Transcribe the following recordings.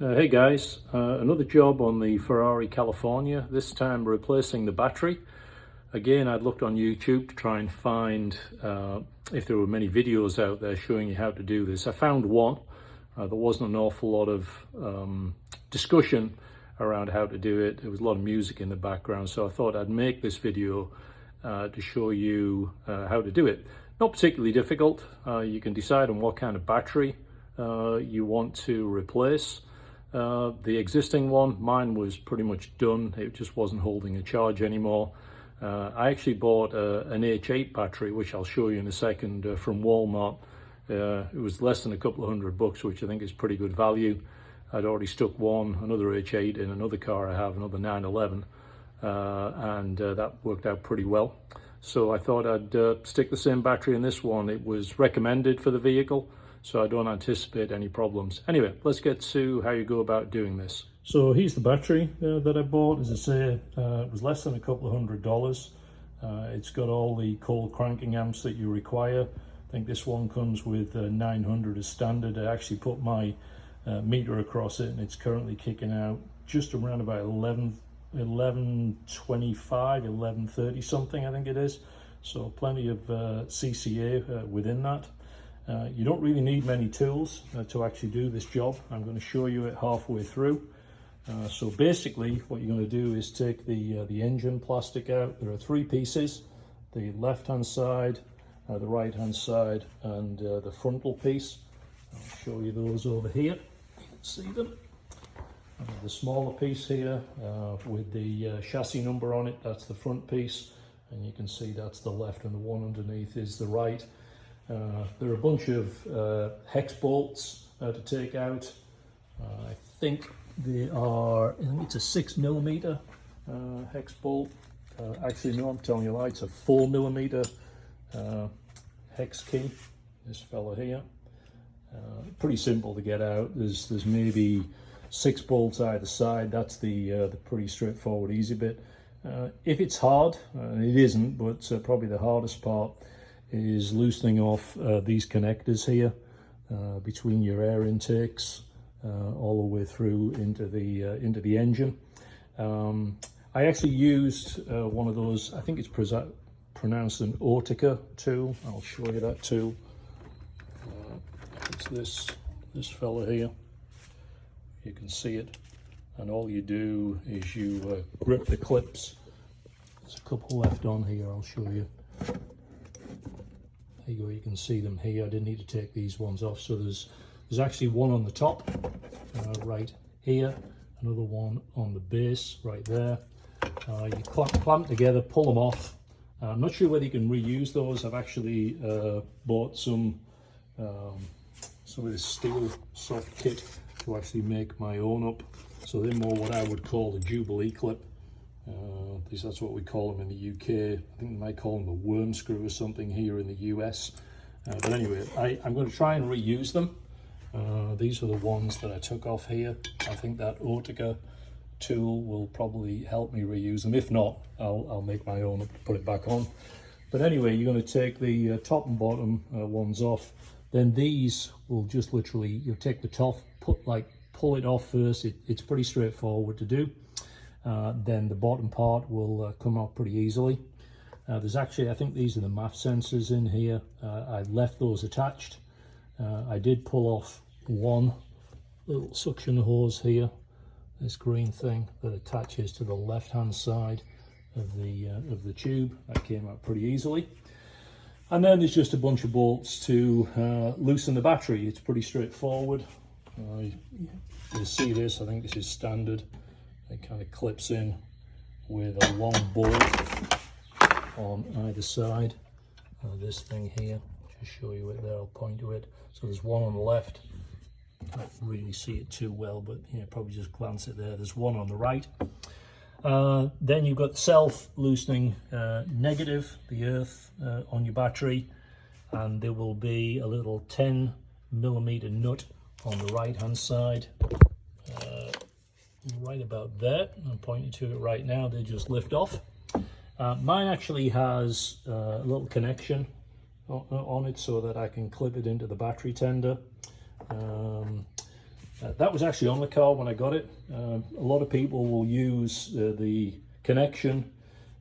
Hey guys, another job on the Ferrari California, this time replacing the battery. Again, I'd looked on YouTube to try and find if there were many videos out there showing you how to do this. I found one. There wasn't an awful lot of discussion around how to do it. There was a lot of music in the background, so I thought I'd make this video to show you how to do it. Not particularly difficult. You can decide on what kind of battery you want to replace. The existing one, mine was pretty much done. It just wasn't holding a charge anymore. I actually bought an H8 battery, which I'll show you in a second, from Walmart. It was less than a couple of $100, which I think is pretty good value. I'd already stuck another H8 in another car I have, another 911, and that worked out pretty well. So I thought I'd stick the same battery in this one. It was recommended for the vehicle, so I don't anticipate any problems. Anyway, let's get to how you go about doing this. So here's the battery that I bought. As I say, it was less than a couple of $100. It's got all the cold cranking amps that you require. I think this one comes with 900 as standard. I actually put my meter across it, and it's currently kicking out just around about 1125, 1130 something, I think it is. So plenty of CCA within that. You don't really need many tools to actually do this job. I'm going to show you it halfway through. So basically what you're going to do is take the engine plastic out. There are three pieces: the left hand side, the right hand side, and the frontal piece. I'll show you those over here. You can see them. The smaller piece here with the chassis number on it, that's the front piece, and you can see that's the left, and the one underneath is the right. There are a bunch of hex bolts to take out. I think it's a 6mm hex bolt. Actually, no, I'm telling you a lie, it's a 4mm hex key, this fella here. Pretty simple to get out. There's maybe 6 bolts either side. That's the pretty straightforward, easy bit. If it's hard, and it isn't, but probably the hardest part is loosening off these connectors here between your air intakes all the way through into the engine. I actually used one of those, I think it's pronounced an Ortica tool. I'll show you that tool. It's this fella here. You can see it, and all you do is you grip the clips. There's a couple left on here, I'll show you. There you go, you can see them here. I didn't need to take these ones off. So there's actually one on the top right here, another one on the base right there. You clamp together, pull them off. I'm not sure whether you can reuse those. I've actually bought some of this steel soft kit to actually make my own up. So they're more what I would call a Jubilee clip. At least that's what we call them in the UK. I think they might call them a worm screw or something here in the US. But anyway, I'm going to try and reuse them. These are the ones that I took off here. I think that Ortica tool will probably help me reuse them. If not, I'll make my own up to put it back on. But anyway, you're going to take the top and bottom ones off. Then these will just literally, you take the top, pull it off first. It's pretty straightforward to do. Then the bottom part will come off pretty easily. There's actually, I think these are the MAF sensors in here. I left those attached. I did pull off one little suction hose here, this green thing that attaches to the left hand side of the tube. That came out pretty easily. And then there's just a bunch of bolts to loosen the battery. It's pretty straightforward. You see this, I think this is standard. It kind of clips in with a long bolt on either side. This thing here, just show you it there, I'll point to it. So there's one on the left. Can't really see it too well, but probably just glance it there. There's one on the right. Then you've got the self-loosening negative, the earth on your battery, and there will be a little 10mm nut on the right hand side. Right about there. I'm pointing to it right now. They just lift off. Mine actually has a little connection on it so that I can clip it into the battery tender. That was actually on the car when I got it. A lot of people will use the connection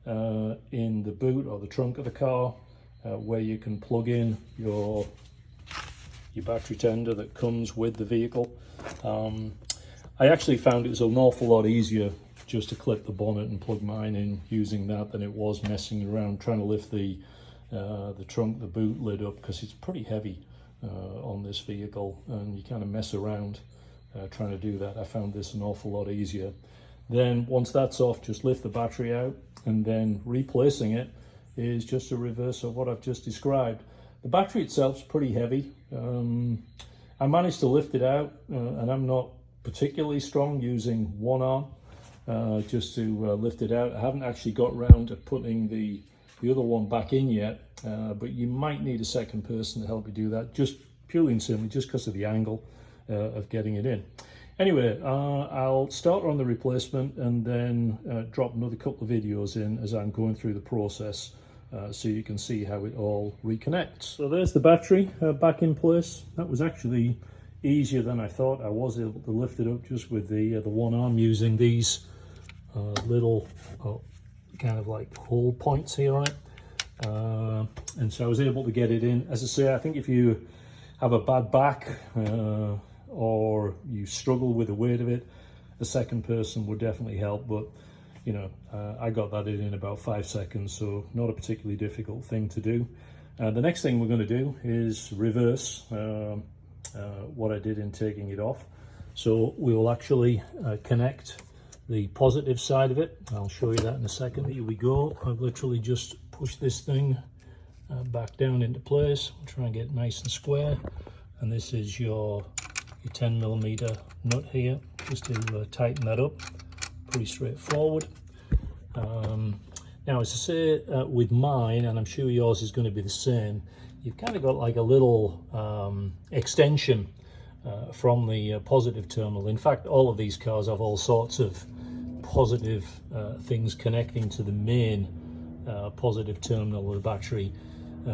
in the boot or the trunk of the car where you can plug in your battery tender that comes with the vehicle. I actually found it was an awful lot easier just to clip the bonnet and plug mine in using that than it was messing around trying to lift the trunk, the boot lid up, because it's pretty heavy on this vehicle and you kind of mess around trying to do that. I found this an awful lot easier. Then once that's off, just lift the battery out, and then replacing it is just a reverse of what I've just described. The battery itself is pretty heavy. I managed to lift it out and I'm not particularly strong using one arm just to lift it out. I haven't actually got round to putting the other one back in yet, but you might need a second person to help you do that, just purely and simply just because of the angle of getting it in. Anyway, I'll start on the replacement and then drop another couple of videos in as I'm going through the process so you can see how it all reconnects. So there's the battery back in place. That was actually easier than I thought. I was able to lift it up just with the one arm using these little kind of like hole points here on it. And so I was able to get it in. As I say, I think if you have a bad back or you struggle with the weight of it, a second person would definitely help. But you know, I got that in about 5 seconds, so not a particularly difficult thing to do. The next thing we're going to do is reverse what I did in taking it off. So we will actually connect the positive side of it. I'll show you that in a second. Here we go. I've literally just pushed this thing back down into place. I'll try and get nice and square. And this is your 10mm nut here, just to tighten that up. Pretty straightforward. Now, as I say, with mine, and I'm sure yours is going to be the same, you've kind of got like a little extension from the positive terminal. In fact, all of these cars have all sorts of positive things connecting to the main positive terminal of the battery.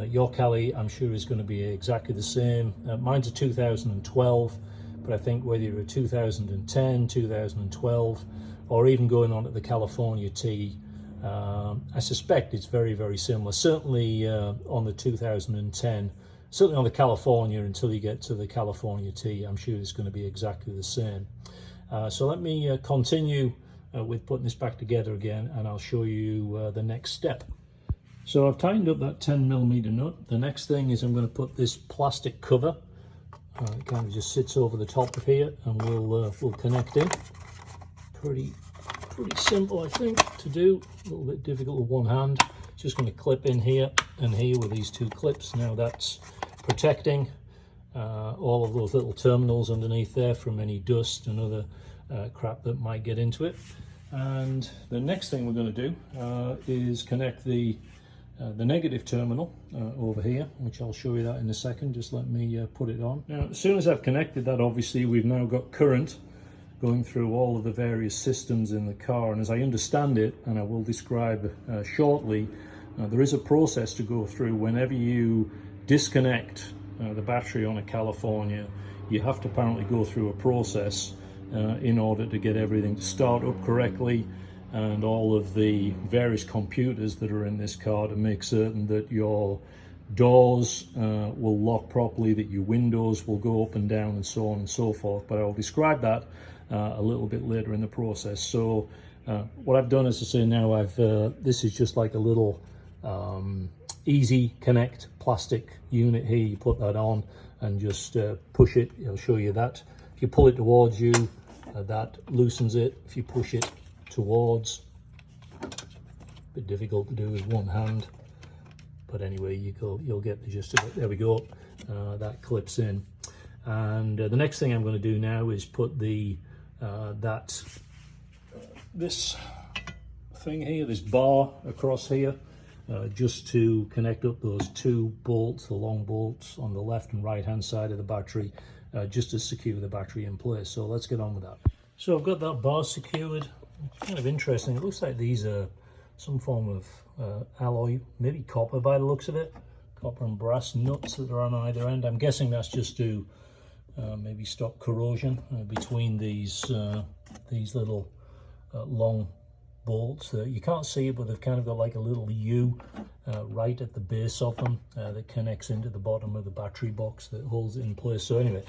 Your Cali, I'm sure, is going to be exactly the same. Mine's a 2012, but I think whether you're a 2010, 2012, or even going on to the California T, I suspect it's very, very similar. Certainly on the 2010, certainly on the California, until you get to the California T, I'm sure it's going to be exactly the same. So let me continue with putting this back together again, and I'll show you the next step. So I've tightened up that 10mm nut. The next thing is I'm going to put this plastic cover. It kind of just sits over the top of here, and we'll connect in. Pretty simple, I think, to do. A little bit difficult with one hand. Just going to clip in here and here with these two clips. Now that's protecting all of those little terminals underneath there from any dust and other crap that might get into it. And the next thing we're going to do is connect the negative terminal over here, which I'll show you that in a second. Just let me put it on. Now, as soon as I've connected that, obviously we've now got current going through all of the various systems in the car, and as I understand it, and I will describe shortly, there is a process to go through whenever you disconnect the battery on a California. You have to apparently go through a process in order to get everything to start up correctly, and all of the various computers that are in this car to make certain that your doors will lock properly, that your windows will go up and down, and so on and so forth. But I'll describe that a little bit later in the process. So what I've done, as I say now, this is just like a little easy connect plastic unit here. You put that on and just push it. I'll show you that. If you pull it towards you, that loosens it. If you push it towards, a bit difficult to do with one hand, but anyway, you'll get the gist of it. There we go. That clips in. And the next thing I'm going to do now is put the this thing here, this bar across here, just to connect up those two bolts, the long bolts on the left and right hand side of the battery, just to secure the battery in place. So let's get on with that. So I've got that bar secured. It's kind of interesting. It looks like these are some form of alloy, maybe copper by the looks of it. Copper and brass nuts that are on either end. I'm guessing that's just to maybe stop corrosion between these little long bolts. That you can't see it, but they've kind of got like a little U right at the base of them that connects into the bottom of the battery box that holds it in place. So anyway,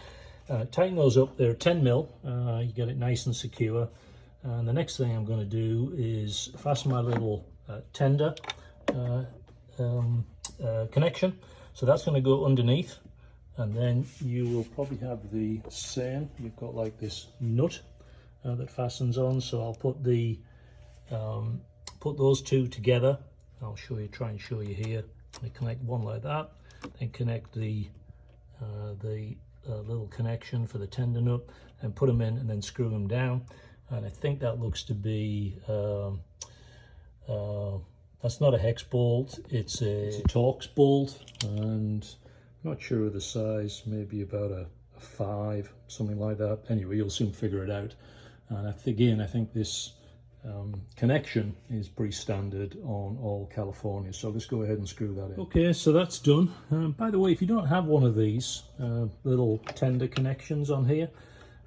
tighten those up. They're 10 mil. You get it nice and secure. And the next thing I'm going to do is fasten my little tender connection. So that's going to go underneath, and then you will probably have the same. You've got like this nut that fastens on. So I'll put the put those two together. I'll show you, try and show you here. I connect one like that, then connect the little connection for the tender nut, and put them in, and then screw them down. And I think that looks to be that's not a hex bolt, it's a Torx bolt, and I'm not sure of the size, maybe about a 5, something like that. Anyway, you'll soon figure it out. And I think this connection is pretty standard on all California, so let's go ahead and screw that in. Okay, so that's done. By the way, if you don't have one of these little tender connections on here,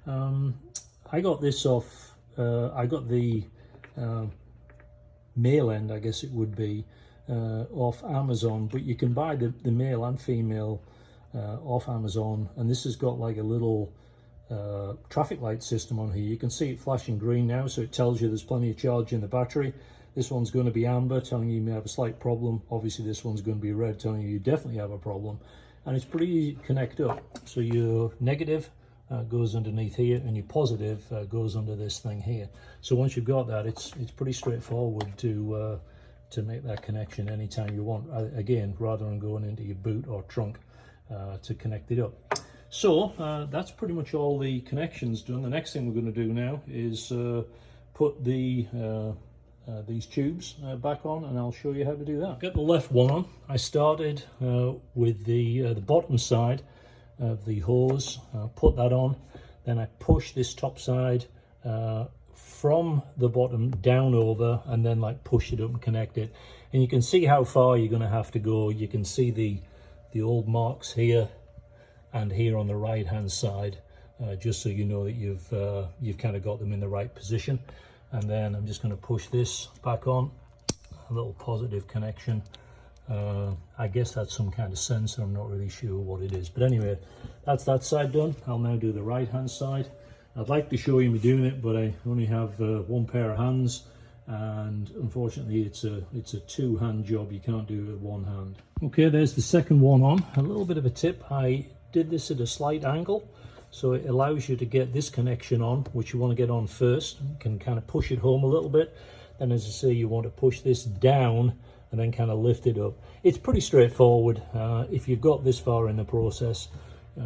I got this off, I got the male end, I guess it would be, off Amazon, but you can buy the male and female off Amazon, and this has got like a little traffic light system on here. You can see it flashing green now, so it tells you there's plenty of charge in the battery. This one's going to be amber, telling you may have a slight problem. Obviously this one's going to be red, telling you definitely have a problem. And it's pretty easy to connect up. So your negative goes underneath here, and your positive goes under this thing here. So once you've got that, it's pretty straightforward to make that connection anytime you want, again, rather than going into your boot or trunk to connect it up. So that's pretty much all the connections done. The next thing we're going to do now is put these tubes back on, and I'll show you how to do that. Get the left one on. I started with the bottom side of the hose, put that on, then I push this top side from the bottom down over, and then like push it up and connect it. And you can see how far you're going to have to go. You can see the old marks here and here on the right hand side, just so you know that you've kind of got them in the right position. And then I'm just going to push this back on, a little positive connection. I guess that's some kind of sensor, I'm not really sure what it is, but anyway, that's that side done. I'll now do the right hand side. I'd like to show you me doing it, but I only have one pair of hands, and unfortunately it's a two-hand job. You can't do it with one hand. Okay, there's the second one on. A little bit of a tip: I did this at a slight angle, so it allows you to get this connection on, which you want to get on first. You can kind of push it home a little bit, then as I say, you want to push this down and then kind of lift it up. It's pretty straightforward. If you've got this far in the process,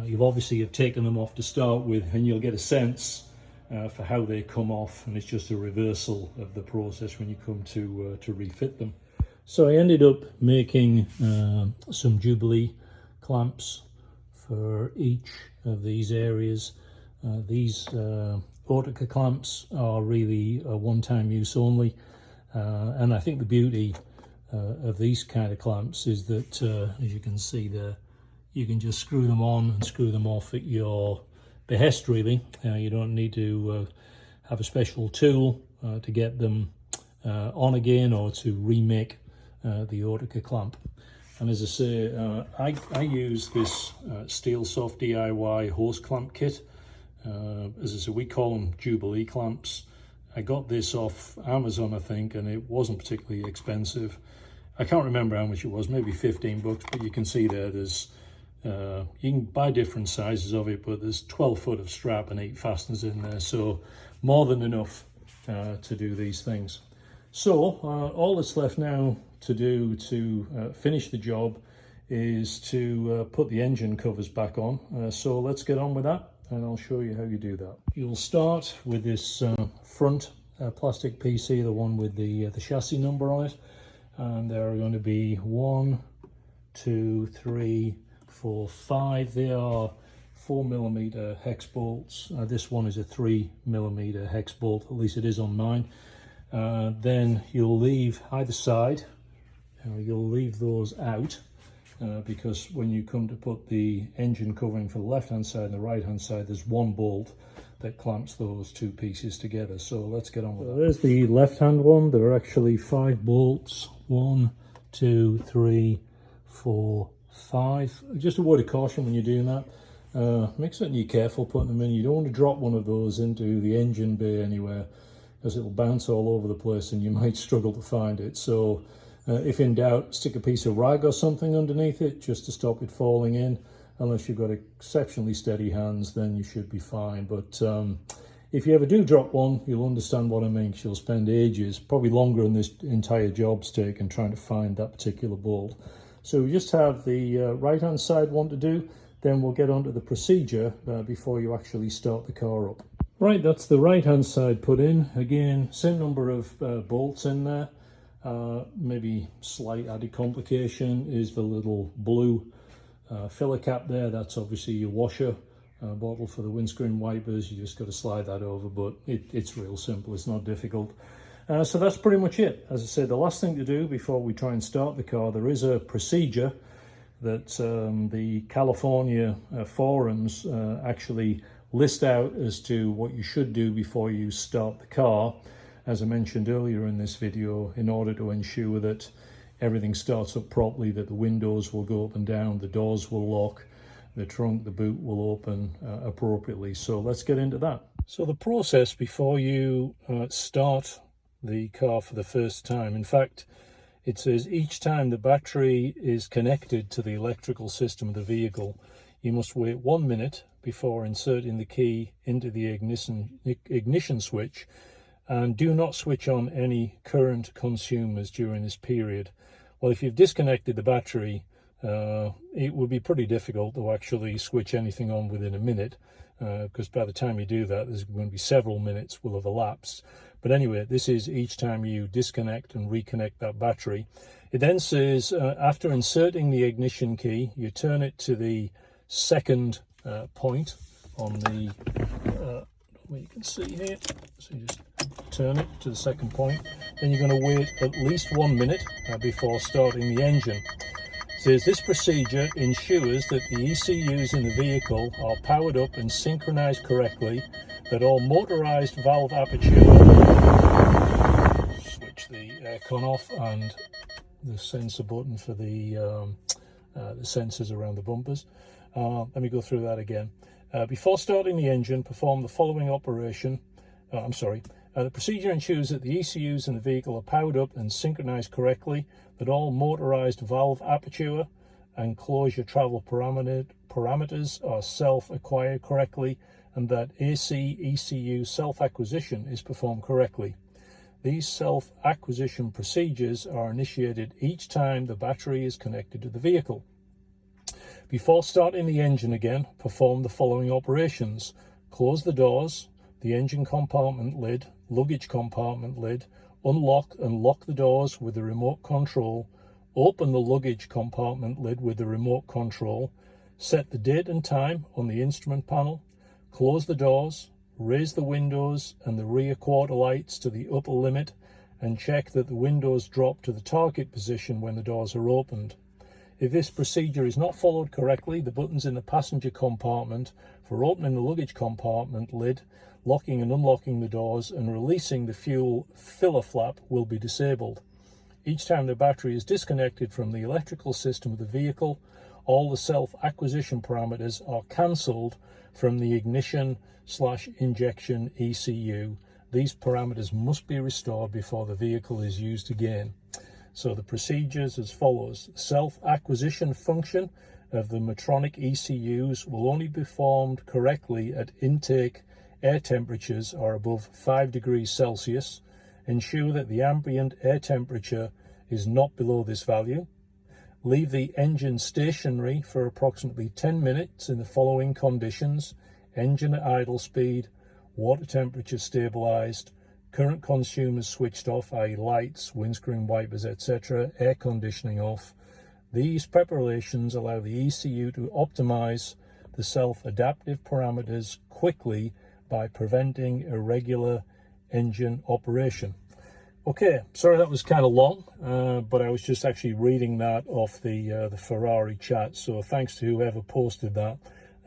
you've obviously taken them off to start with, and you'll get a sense for how they come off, and it's just a reversal of the process when you come to refit them. So I ended up making some Jubilee clamps for each of these areas. These Ortica clamps are really a one-time use only, and I think the beauty of these kind of clamps is that, as you can see there, you can just screw them on and screw them off at your behest, really. You don't need to have a special tool to get them on again, or to remake the Ortica clamp. And as I say, I use this Steel Soft DIY hose clamp kit. As I say, we call them Jubilee clamps. I got this off Amazon, I think, and it wasn't particularly expensive. I can't remember how much it was, maybe 15 bucks, but you can see there's you can buy different sizes of it, but there's 12 foot of strap and 8 fasteners in there, so more than enough to do these things. So all that's left now to do to finish the job is to put the engine covers back on. So let's get on with that, and I'll show you how you do that. You'll start with this front plastic PC, the one with the chassis number on it, and there are going to be 1, 2, 3, 4, 5. They are 4mm hex bolts. This one is a 3mm hex bolt, at least it is on mine. Then you'll leave either side, you'll leave those out, because when you come to put the engine covering for the left hand side and the right hand side, there's one bolt that clamps those two pieces together. So let's get on with that. There's the left hand one. There are actually 5 bolts. 1, 2, 3, 4, 5. Just a word of caution when you're doing that. Make certain you're careful putting them in. You don't want to drop one of those into the engine bay anywhere, because it'll bounce all over the place and you might struggle to find it. So if in doubt, stick a piece of rag or something underneath it just to stop it falling in. Unless you've got exceptionally steady hands, then you should be fine. But if you ever do drop one, you'll understand what I mean, because you'll spend ages, probably longer than this entire job's taken, trying to find that particular bolt. So we just have the right hand side one to do, then we'll get onto the procedure before you actually start the car up. Right, that's the right hand side put in. Again, same number of bolts in there. Maybe slight added complication is the little blue filler cap there. That's obviously your washer bottle for the windscreen wipers. You just got to slide that over, but it's real simple. It's not difficult. So that's pretty much it. As I said, the last thing to do before we try and start the car, there is a procedure that the California forums actually list out as to what you should do before you start the car, as I mentioned earlier in this video, in order to ensure that everything starts up properly, that the windows will go up and down, the doors will lock, the trunk, the boot will open appropriately. So let's get into that. So the process before you start the car for the first time, in fact, it says each time the battery is connected to the electrical system of the vehicle, you must wait 1 minute before inserting the key into the ignition switch, and do not switch on any current consumers during this period. Well, if you've disconnected the battery, it would be pretty difficult to actually switch anything on within a minute, because by the time you do that, there's going to be several minutes will have elapsed. But anyway, this is each time you disconnect and reconnect that battery. It then says, after inserting the ignition key, you turn it to the second point on the, where you can see here. So you just turn it to the second point. Then you're going to wait at least 1 minute before starting the engine. It says this procedure ensures that the ECUs in the vehicle are powered up and synchronized correctly, that all motorized valve aperture, switch the aircon off, and the sensor button for the sensors around the bumpers. Let me go through that again. Before starting the engine, perform the following operation. The procedure ensures that the ECUs in the vehicle are powered up and synchronized correctly, that all motorized valve aperture and closure travel parameters are self-acquired correctly, and that AC ECU self-acquisition is performed correctly. These self-acquisition procedures are initiated each time the battery is connected to the vehicle. Before starting the engine again, perform the following operations. Close the doors, the engine compartment lid, luggage compartment lid, unlock and lock the doors with the remote control, open the luggage compartment lid with the remote control, set the date and time on the instrument panel, close the doors, raise the windows and the rear quarter lights to the upper limit, and check that the windows drop to the target position when the doors are opened. If this procedure is not followed correctly, the buttons in the passenger compartment for opening the luggage compartment lid, locking and unlocking the doors, and releasing the fuel filler flap will be disabled. Each time the battery is disconnected from the electrical system of the vehicle, all the self-acquisition parameters are cancelled from the ignition/injection ECU. These parameters must be restored before the vehicle is used again. So the procedures as follows. The self-acquisition function of the Medtronic ECUs will only be performed correctly at intake air temperatures are above 5 degrees Celsius. Ensure that the ambient air temperature is not below this value. Leave the engine stationary for approximately 10 minutes in the following conditions: engine at idle speed, water temperature stabilized, current consumers switched off, i.e. lights, windscreen wipers, etc., air conditioning off. These preparations allow the ECU to optimize the self-adaptive parameters quickly by preventing irregular engine operation. Okay, sorry that was kind of long, but I was just actually reading that off the Ferrari chat. So thanks to whoever posted that.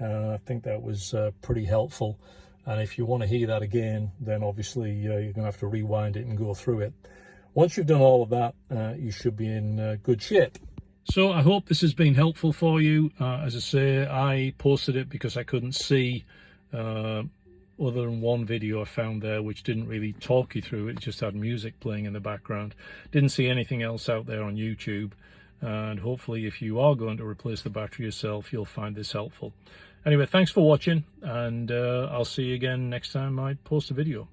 I think that was pretty helpful. And if you want to hear that again, then obviously you're going to have to rewind it and go through it. Once you've done all of that, you should be in good shape. So I hope this has been helpful for you. As I say, I posted it because I couldn't see other than one video I found there which didn't really talk you through it. It just had music playing in the background. Didn't see anything else out there on YouTube. And hopefully if you are going to replace the battery yourself, you'll find this helpful. Anyway, thanks for watching, and I'll see you again next time I post a video.